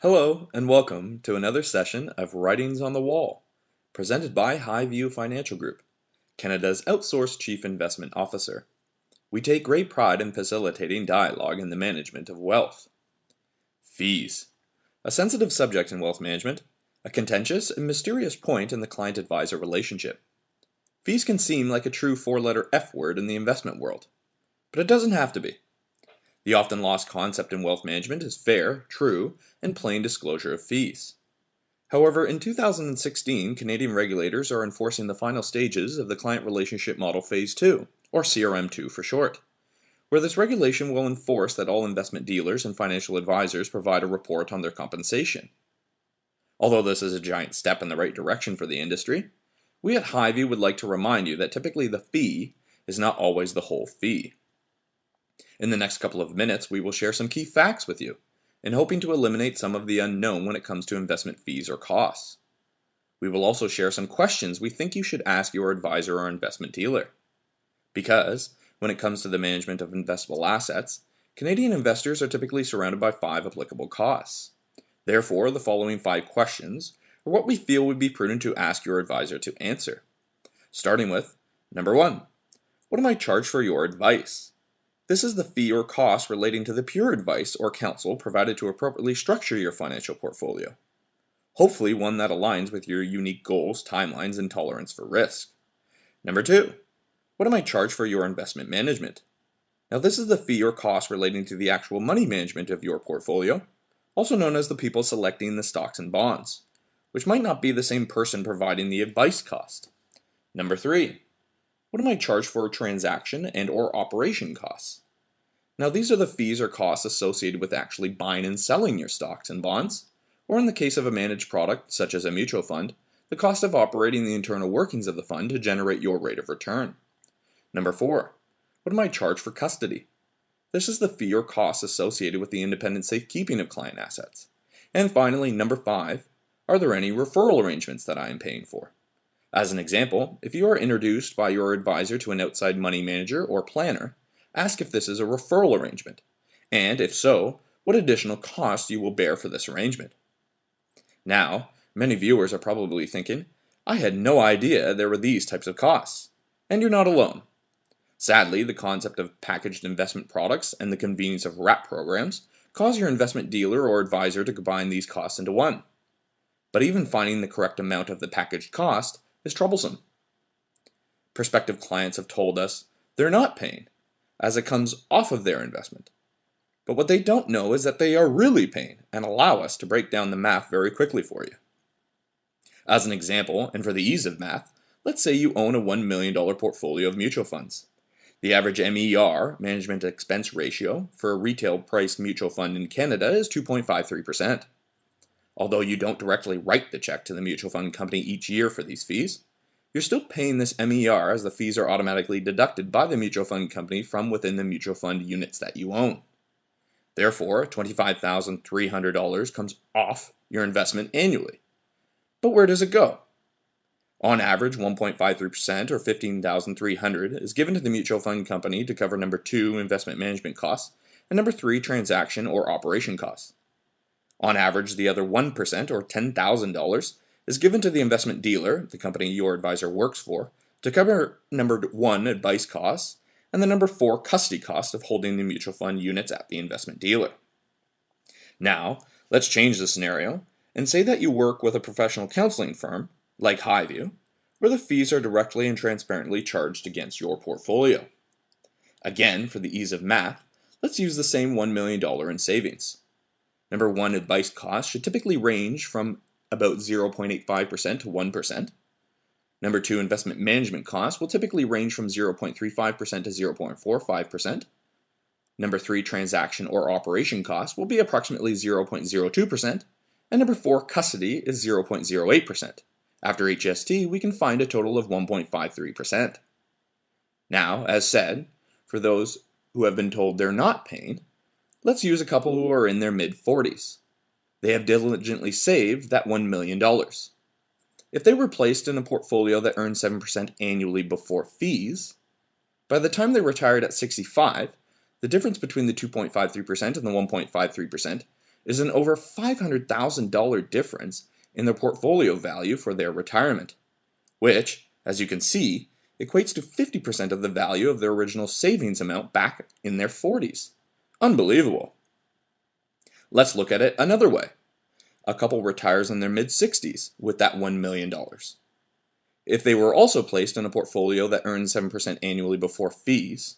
Hello and welcome to another session of Writings on the Wall, presented by HighView Financial Group, Canada's outsourced chief investment officer. We take great pride in facilitating dialogue in the management of wealth. Fees. A sensitive subject in wealth management, a contentious and mysterious point in the client-advisor relationship. Fees can seem like a true four-letter F word in the investment world, but it doesn't have to be. The often lost concept in wealth management is fair, true, and plain disclosure of fees. However, in 2016, Canadian regulators are enforcing the final stages of the Client Relationship Model Phase 2, or CRM2 for short, where this regulation will enforce that all investment dealers and financial advisors provide a report on their compensation. Although this is a giant step in the right direction for the industry, we at HighView would like to remind you that typically the fee is not always the whole fee. In the next couple of minutes, we will share some key facts with you, in hoping to eliminate some of the unknown when it comes to investment fees or costs. We will also share some questions we think you should ask your advisor or investment dealer. Because, when it comes to the management of investable assets, Canadian investors are typically surrounded by 5 applicable costs. Therefore, the following 5 questions are what we feel would be prudent to ask your advisor to answer. Starting with, number 1, what am I charged for your advice? This is the fee or cost relating to the pure advice or counsel provided to appropriately structure your financial portfolio. Hopefully one that aligns with your unique goals, timelines, and tolerance for risk. Number 2, what am I charged for your investment management? Now this is the fee or cost relating to the actual money management of your portfolio, also known as the people selecting the stocks and bonds, which might not be the same person providing the advice cost. Number 3, what am I charged for transaction and or operation costs? Now these are the fees or costs associated with actually buying and selling your stocks and bonds, or in the case of a managed product such as a mutual fund, the cost of operating the internal workings of the fund to generate your rate of return. Number 4, what am I charged for custody? This is the fee or cost associated with the independent safekeeping of client assets. And finally, number 5, are there any referral arrangements that I am paying for? As an example, if you are introduced by your advisor to an outside money manager or planner, ask if this is a referral arrangement, and if so, what additional costs you will bear for this arrangement. Now, many viewers are probably thinking, I had no idea there were these types of costs. And you're not alone. Sadly, the concept of packaged investment products and the convenience of wrap programs cause your investment dealer or advisor to combine these costs into one. But even finding the correct amount of the packaged cost is troublesome. Prospective clients have told us they're not paying, as it comes off of their investment. But what they don't know is that they are really paying, and allow us to break down the math very quickly for you. As an example, and for the ease of math, let's say you own a $1 million portfolio of mutual funds. The average MER, management expense ratio, for a retail priced mutual fund in Canada is 2.53%. Although you don't directly write the check to the mutual fund company each year for these fees, you're still paying this MER as the fees are automatically deducted by the mutual fund company from within the mutual fund units that you own. Therefore, $25,300 comes off your investment annually. But where does it go? On average, 1.53% or $15,300 is given to the mutual fund company to cover number 2, investment management costs, and number 3, transaction or operation costs. On average, the other 1% or $10,000 is given to the investment dealer, the company your advisor works for, to cover number 1, advice costs, and the number 4, custody cost of holding the mutual fund units at the investment dealer. Now, let's change the scenario and say that you work with a professional counseling firm, like HighView, where the fees are directly and transparently charged against your portfolio. Again, for the ease of math, let's use the same $1 million in savings. Number 1, advice costs should typically range from about 0.85% to 1%. Number 2, investment management costs will typically range from 0.35% to 0.45%. Number 3, transaction or operation costs will be approximately 0.02%. And number 4, custody is 0.08%. After HST, we can find a total of 1.53%. Now, as said, for those who have been told they're not paying, let's use a couple who are in their mid-40s. They have diligently saved that $1 million. If they were placed in a portfolio that earned 7% annually before fees, by the time they retired at 65, the difference between the 2.53% and the 1.53% is an over $500,000 difference in their portfolio value for their retirement, which, as you can see, equates to 50% of the value of their original savings amount back in their 40s. Unbelievable. Let's look at it another way. A couple retires in their mid-60s with that $1 million. If they were also placed in a portfolio that earned 7% annually before fees,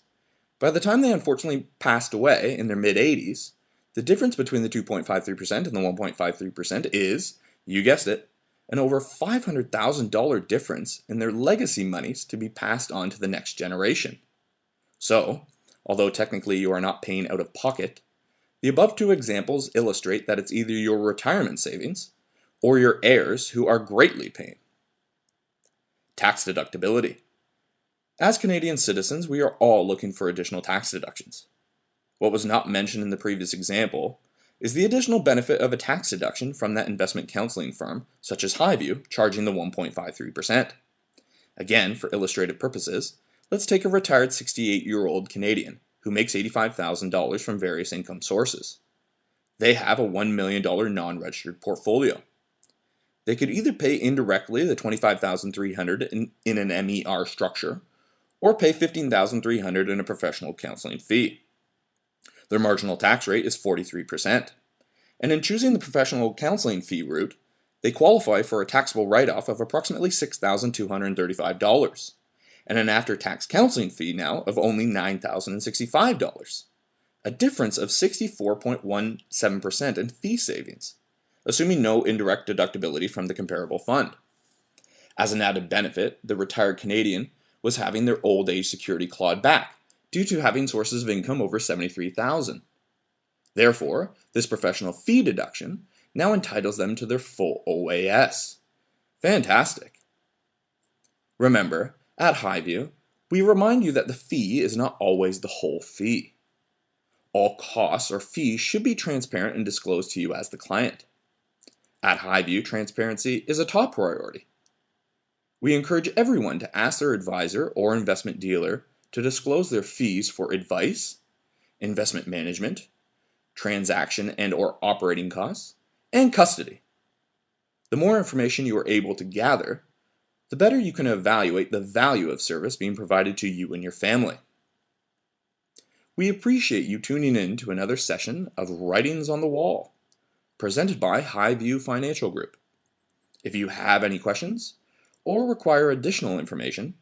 by the time they unfortunately passed away in their mid-80s, the difference between the 2.53% and the 1.53% is, you guessed it, an over $500,000 difference in their legacy monies to be passed on to the next generation. So, although technically you are not paying out of pocket, the above two examples illustrate that it's either your retirement savings or your heirs who are greatly paying. Tax deductibility. As Canadian citizens, we are all looking for additional tax deductions. What was not mentioned in the previous example is the additional benefit of a tax deduction from that investment counseling firm, such as HighView, charging the 1.53%. Again, for illustrative purposes, let's take a retired 68-year-old Canadian who makes $85,000 from various income sources. They have a $1 million non-registered portfolio. They could either pay indirectly the $25,300 in an MER structure, or pay $15,300 in a professional counseling fee. Their marginal tax rate is 43%, and in choosing the professional counseling fee route, they qualify for a taxable write-off of approximately $6,235, and an after-tax counseling fee now of only $9,065, a difference of 64.17% in fee savings, assuming no indirect deductibility from the comparable fund. As an added benefit, the retired Canadian was having their old age security clawed back due to having sources of income over $73,000. Therefore, this professional fee deduction now entitles them to their full OAS. Fantastic! Remember, at HighView, we remind you that the fee is not always the whole fee. All costs or fees should be transparent and disclosed to you as the client. At HighView, transparency is a top priority. We encourage everyone to ask their advisor or investment dealer to disclose their fees for advice, investment management, transaction and/or operating costs, and custody. The more information you are able to gather, the better you can evaluate the value of service being provided to you and your family. We appreciate you tuning in to another session of Writings on the Wall, presented by HighView Financial Group. If you have any questions or require additional information,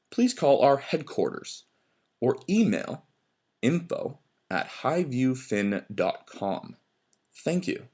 please call our headquarters or email info@highviewfin.com. Thank you.